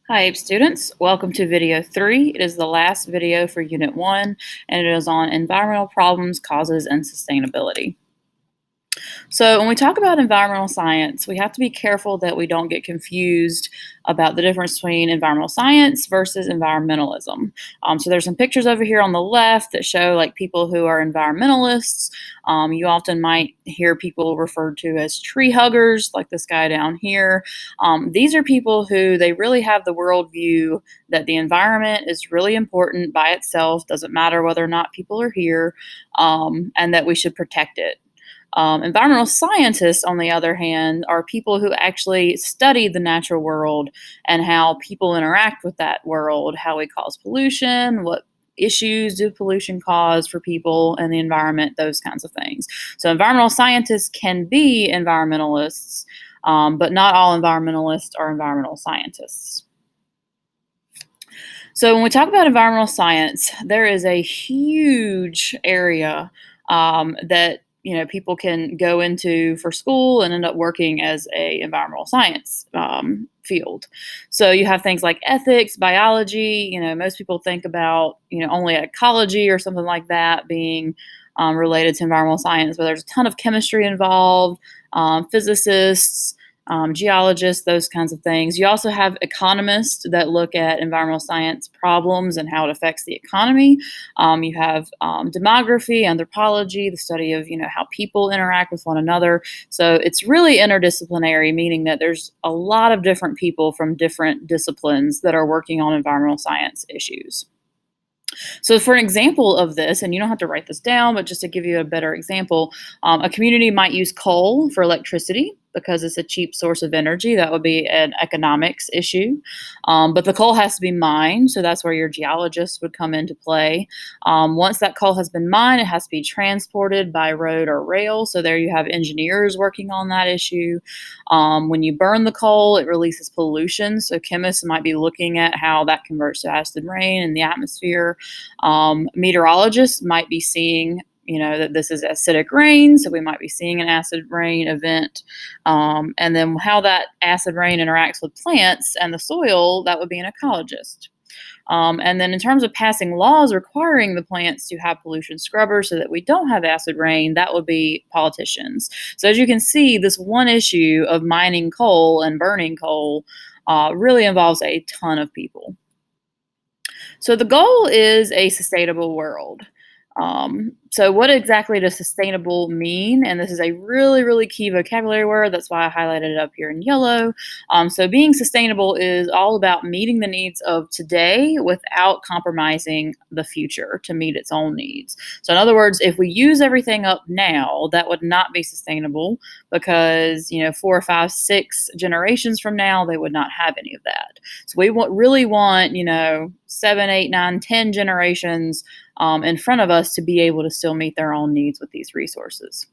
Hi, students. Welcome to video 3. It is the last video for Unit 1, and it is on environmental problems, causes, and sustainability. So, when we talk about environmental science, we have to be careful that we don't get confused about the difference between environmental science versus environmentalism. So, there's some pictures over here on the left that show like people who are environmentalists. You often might hear people referred to as tree huggers, like this guy down here. These are people who they really have the worldview that the environment is really important by itself, doesn't matter whether or not people are here, and that we should protect it. Environmental scientists, on the other hand, are people who actually study the natural world and how people interact with that world, how we cause pollution, what issues do pollution cause for people and the environment, those kinds of things. So, environmental scientists can be environmentalists, but not all environmentalists are environmental scientists. So, when we talk about environmental science, there is a huge area that people can go into for school and end up working as a environmental science field. So you have things like ethics, biology. Most people think about only ecology or something like that being related to environmental science, but there's a ton of chemistry involved, physicists, geologists, those kinds of things. You also have economists that look at environmental science problems and how it affects the economy. You have demography, anthropology, the study of how people interact with one another. So it's really interdisciplinary, meaning that there's a lot of different people from different disciplines that are working on environmental science issues. So, for an example of this, and you don't have to write this down, but just to give you a better example, a community might use coal for electricity because it's a cheap source of energy. That would be an economics issue. But the coal has to be mined, so that's where your geologists would come into play. Once that coal has been mined, it has to be transported by road or rail. So, there you have engineers working on that issue. When you burn the coal, it releases pollution. So, chemists might be looking at how that converts to acid rain in the atmosphere. Meteorologists might be seeing, that this is acidic rain, so we might be seeing an acid rain event. And then how that acid rain interacts with plants and the soil, that would be an ecologist. And then in terms of passing laws requiring the plants to have pollution scrubbers so that we don't have acid rain, that would be politicians. So as you can see, this one issue of mining coal and burning coal really involves a ton of people. So the goal is a sustainable world. So what exactly does sustainable mean? And this is a really, really key vocabulary word. That's why I highlighted it up here in yellow. So being sustainable is all about meeting the needs of today without compromising the future to meet its own needs. So in other words, if we use everything up now, that would not be sustainable because 4 or 5, 6 generations from now, they would not have any of that. So we really want 7, 8, 9, 10 generations in front of us to be able to still meet their own needs with these resources.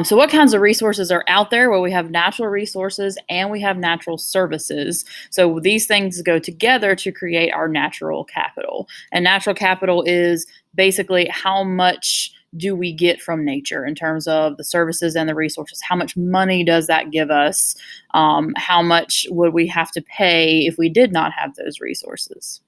So, what kinds of resources are out there? Well, we have natural resources and we have natural services. So, these things go together to create our natural capital. And natural capital is basically how much do we get from nature in terms of the services and the resources? How much money does that give us? How much would we have to pay if we did not have those resources?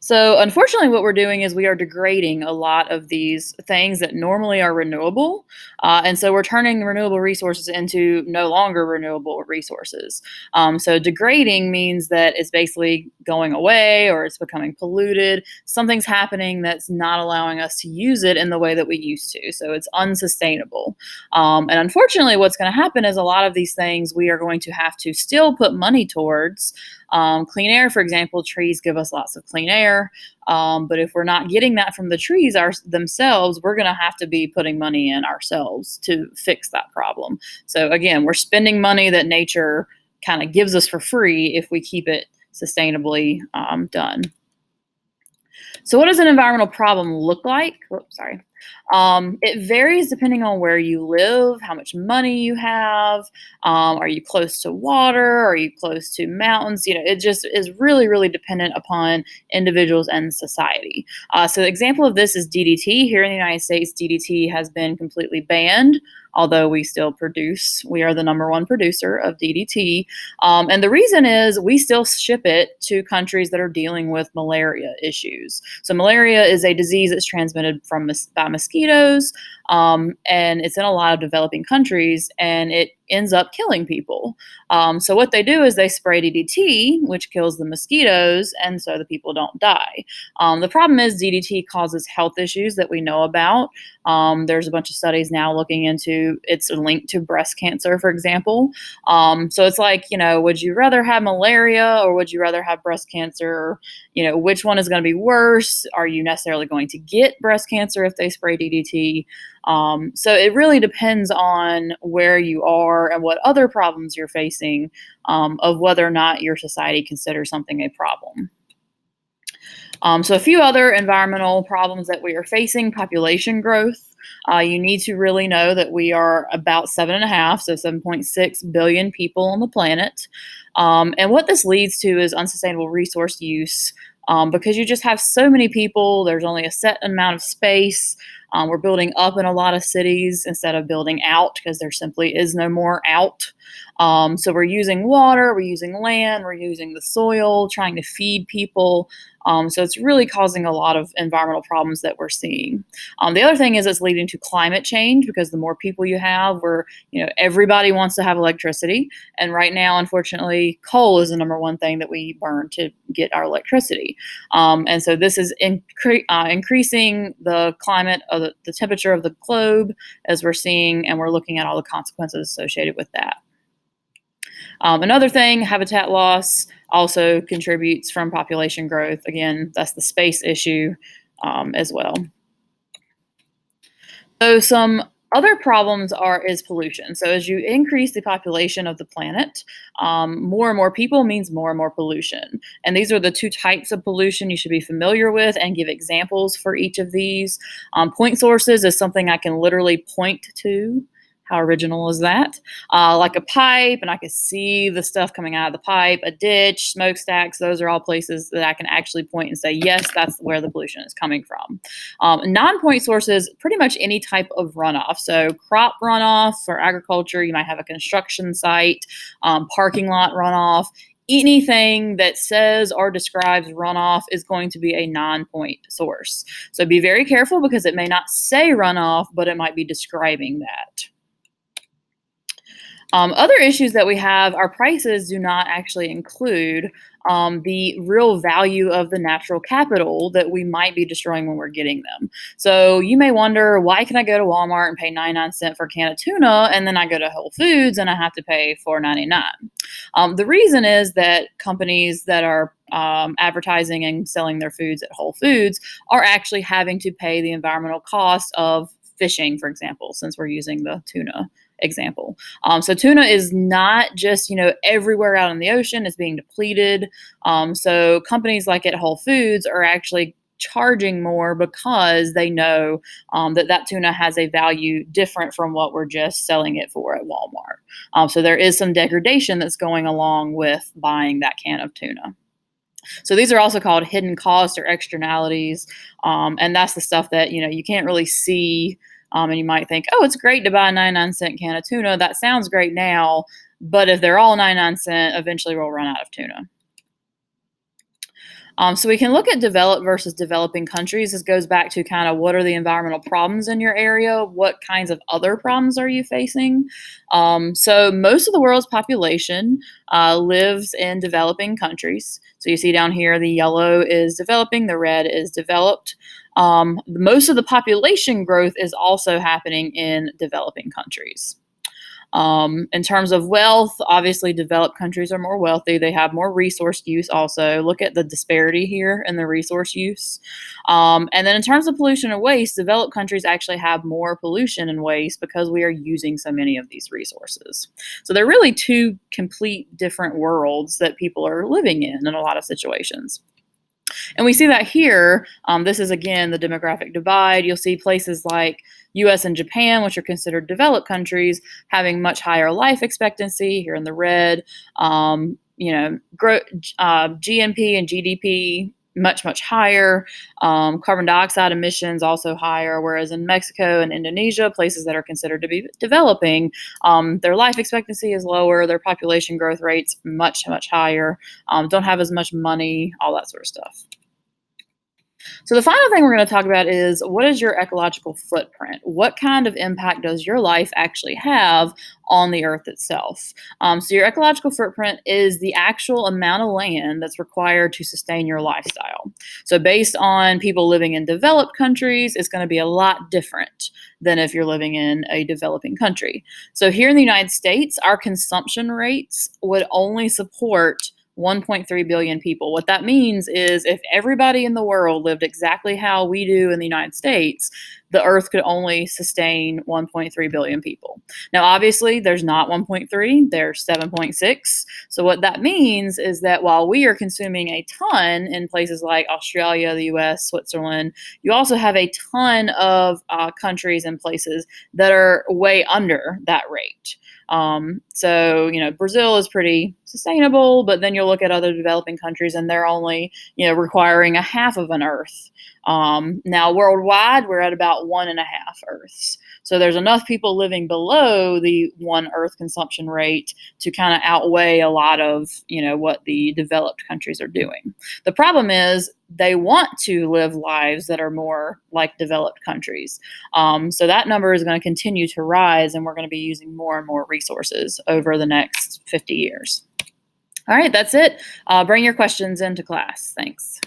So, unfortunately, what we're doing is we are degrading a lot of these things that normally are renewable. And so we're turning renewable resources into no longer renewable resources. So, degrading means that it's basically going away or it's becoming polluted. Something's happening that's not allowing us to use it in the way that we used to. So, it's unsustainable. And unfortunately, what's going to happen is a lot of these things we are going to have to still put money towards. Clean air, for example, trees give us lots of clean air. But if we're not getting that from the trees themselves, we're going to have to be putting money in ourselves to fix that problem. So again, we're spending money that nature kind of gives us for free if we keep it sustainably done. So, what does an environmental problem look like? Oops, sorry. It varies depending on where you live, how much money you have. Are you close to water? Are you close to mountains? It just is really, really dependent upon individuals and society. So, the example of this is DDT. Here in the United States, DDT has been completely banned. Although we still produce, we are the number one producer of DDT. And the reason is we still ship it to countries that are dealing with malaria issues. So, malaria is a disease that's transmitted by mosquitoes, and it's in a lot of developing countries, and it ends up killing people. So, what they do is they spray DDT, which kills the mosquitoes, and so the people don't die. The problem is DDT causes health issues that we know about. There's a bunch of studies now looking into its link to breast cancer, for example. So it's like, would you rather have malaria or would you rather have breast cancer? Which one is going to be worse? Are you necessarily going to get breast cancer if they spray DDT? So it really depends on where you are and what other problems you're facing, of whether or not your society considers something a problem. So a few other environmental problems that we are facing: population growth. You need to really know that we are about 7.5, so 7.6 billion people on the planet. And what this leads to is unsustainable resource use, because you just have so many people, there's only a set amount of space. We're building up in a lot of cities instead of building out because there simply is no more out. So we're using water, we're using land, we're using the soil, trying to feed people. So it's really causing a lot of environmental problems that we're seeing. The other thing is it's leading to climate change because the more people you have, everybody wants to have electricity. And right now, unfortunately, coal is the number one thing that we burn to get our electricity. And so this is increasing the climate of the temperature of the globe, as we're seeing, and we're looking at all the consequences associated with that. Another thing, habitat loss also contributes from population growth. Again, that's the space issue, as well. So some other problems is pollution. So as you increase the population of the planet, more and more people means more and more pollution. And these are the two types of pollution you should be familiar with and give examples for each of these. Point sources is something I can literally point to. How original is that? Like a pipe, and I can see the stuff coming out of the pipe, a ditch, smokestacks. Those are all places that I can actually point and say, yes, that's where the pollution is coming from. Non-point sources, pretty much any type of runoff. So crop runoff for agriculture, you might have a construction site, parking lot runoff. Anything that says or describes runoff is going to be a non-point source. So be very careful because it may not say runoff, but it might be describing that. Other issues that we have, our prices do not actually include the real value of the natural capital that we might be destroying when we're getting them. So you may wonder, why can I go to Walmart and pay 99 cents for a can of tuna, and then I go to Whole Foods and I have to pay $4.99? The reason is that companies that are advertising and selling their foods at Whole Foods are actually having to pay the environmental cost of fishing, for example, since we're using the tuna example. So tuna is not just, everywhere out in the ocean. It's being depleted. So companies like at Whole Foods are actually charging more because they know that tuna has a value different from what we're just selling it for at Walmart. So there is some degradation that's going along with buying that can of tuna. So these are also called hidden costs or externalities. And that's the stuff that, you can't really see. And you might think, oh, it's great to buy a 99-cent can of tuna. That sounds great now. But if they're all 99 cents, eventually we'll run out of tuna. So we can look at developed versus developing countries. This goes back to kind of what are the environmental problems in your area? What kinds of other problems are you facing? So most of the world's population lives in developing countries. So you see down here, the yellow is developing, the red is developed. Most of the population growth is also happening in developing countries. In terms of wealth, obviously developed countries are more wealthy. They have more resource use also. Look at the disparity here in the resource use. And then in terms of pollution and waste, developed countries actually have more pollution and waste because we are using so many of these resources. So they're really two complete different worlds that people are living in a lot of situations. And we see that here. This is again the demographic divide. You'll see places like US and Japan, which are considered developed countries, having much higher life expectancy here in the red. GNP and GDP much higher. Carbon dioxide emissions also higher, whereas in Mexico and Indonesia, places that are considered to be developing, their life expectancy is lower, their population growth rates much higher, don't have as much money, all that sort of stuff. So the final thing we're going to talk about is, what is your ecological footprint? What kind of impact does your life actually have on the earth itself? So your ecological footprint is the actual amount of land that's required to sustain your lifestyle. So based on people living in developed countries, it's going to be a lot different than if you're living in a developing country. So here in the United States, our consumption rates would only support 1.3 billion people. What that means is, if everybody in the world lived exactly how we do in the United States, the earth could only sustain 1.3 billion people. Now, obviously, there's not 1.3, there's 7.6. So, what that means is that while we are consuming a ton in places like Australia, the US, Switzerland, you also have a ton of countries and places that are way under that rate. Brazil is pretty sustainable, but then you'll look at other developing countries and they're only, requiring a half of an Earth. Now, worldwide, we're at about 1.5 Earths. So there's enough people living below the 1 Earth consumption rate to kind of outweigh a lot of, what the developed countries are doing. The problem is they want to live lives that are more like developed countries. So that number is going to continue to rise, and we're going to be using more and more resources over the next 50 years. All right, that's it. Bring your questions into class. Thanks.